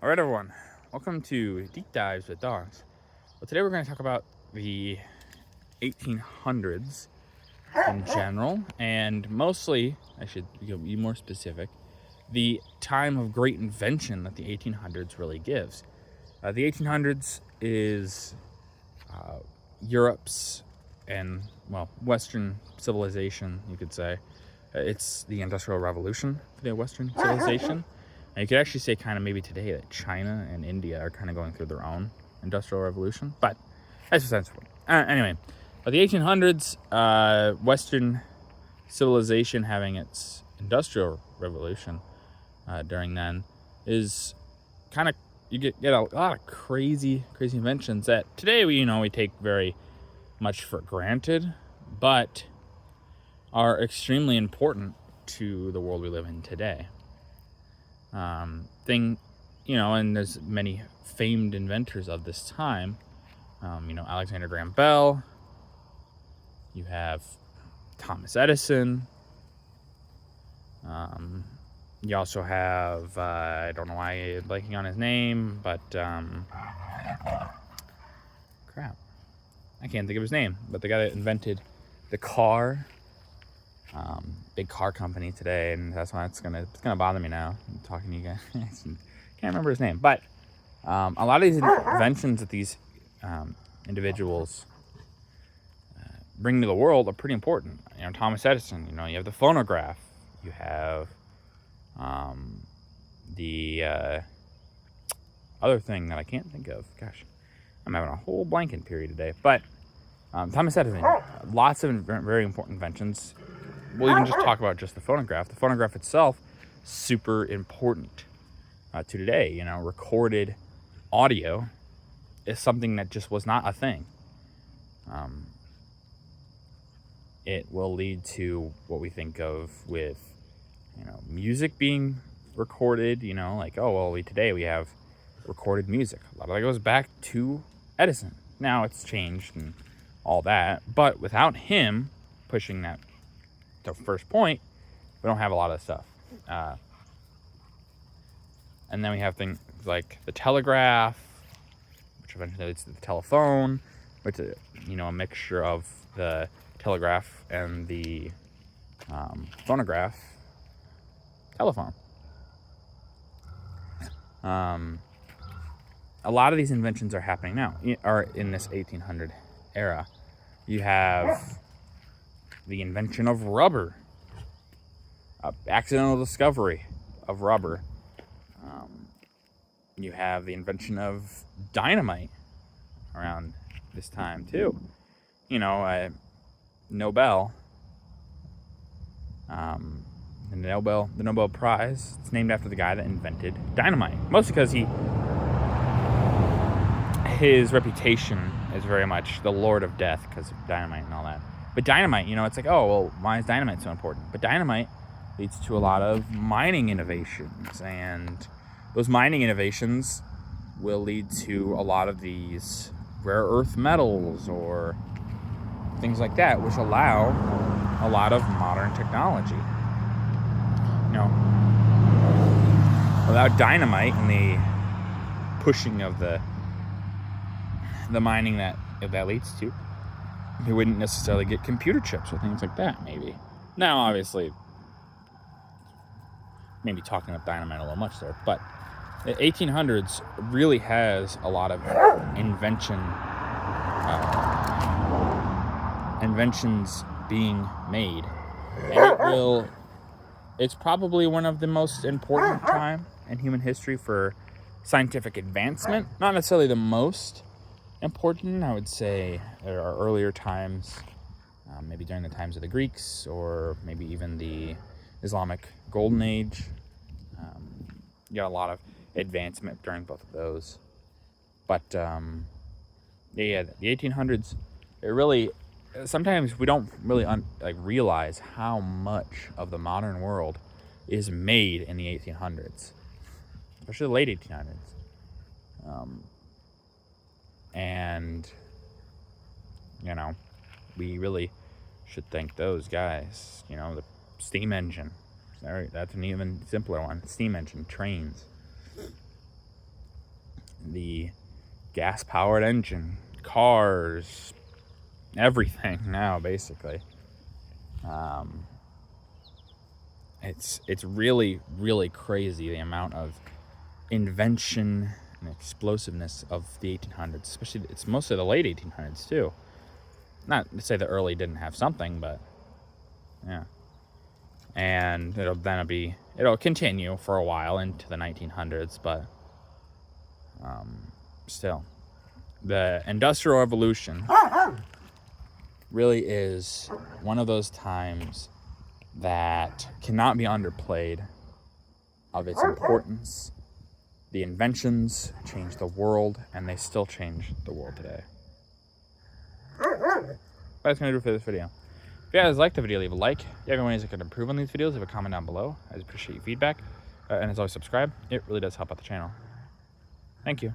All right, everyone. Welcome to Deep Dives with Dogs. Well, today we're going to talk about the 1800s in general, and mostly, I should be more specific, the time of great invention that the 1800s really gives. The 1800s is Europe's and, Western civilization, you could say. It's the Industrial Revolution for the Western civilization. And you could actually say kind of maybe today that China and India are kind of going through their own industrial revolution. But that's besides the point. Anyway, the 1800s, Western civilization having its industrial revolution during then is kind of, you get a lot of crazy inventions that today we take very much for granted, but are extremely important to the world we live in today. And there's many famed inventors of this time. Alexander Graham Bell. You have Thomas Edison. You also have, I don't know why I'm blanking on his name, but, crap. I can't think of his name, but the guy that invented the car, big car company today, and that's why it's gonna bother me now. I'm talking to you guys. Can't remember his name, but a lot of these inventions that these individuals bring to the world are pretty important. Thomas Edison. You have the phonograph. You have the other thing that I can't think of. Gosh, I'm having a whole blanking period today. But Thomas Edison, lots of very important inventions. We'll even just talk about just the phonograph. The phonograph itself, super important to today. Recorded audio is something that just was not a thing. It will lead to what we think of with, music being recorded. Today we have recorded music. A lot of that goes back to Edison. Now it's changed and all that, but without him pushing that to first point, we don't have a lot of stuff. And then we have things like the telegraph, which eventually leads to the telephone, which is, a mixture of the telegraph and the phonograph telephone. A lot of these inventions are happening now, are in this 1800 era. You have the invention of rubber, accidental discovery of rubber. You have the invention of dynamite around this time too. Nobel, the Nobel Prize. It's named after the guy that invented dynamite, mostly because his reputation is very much the Lord of Death because of dynamite and all that. But dynamite, it's like, oh, well, why is dynamite so important? But dynamite leads to a lot of mining innovations, and those mining innovations will lead to a lot of these rare earth metals or things like that, which allow a lot of modern technology. Without dynamite and the pushing of the mining that leads to, we wouldn't necessarily get computer chips or things like that, maybe. Now, obviously, maybe talking up dynamite a little much there, but the 1800s really has a lot of inventions being made, and it's probably one of the most important time in human history for scientific advancement. Not necessarily the most important. I would say there are earlier times, maybe during the times of the Greeks, or maybe even the Islamic Golden Age. You got a lot of advancement during both of those. But the 1800s, it really, sometimes we don't really realize how much of the modern world is made in the 1800s, especially the late 1800s. And we really should thank those guys. The steam engine. Sorry, that's an even simpler one. Steam engine, trains. the gas-powered engine, cars, everything now, basically. It's really, really crazy the amount of invention and explosiveness of the 1800s, especially it's mostly the late 1800s too. Not to say the early didn't have something, but yeah. And it'll continue for a while into the 1900s, but still, the Industrial Revolution really is one of those times that cannot be underplayed of its importance. The inventions changed the world, and they still change the world today. That's going to do it for this video. If you guys liked the video, leave a like. If you have any ways I could improve on these videos, leave a comment down below. I appreciate your feedback. And as always, subscribe. It really does help out the channel. Thank you.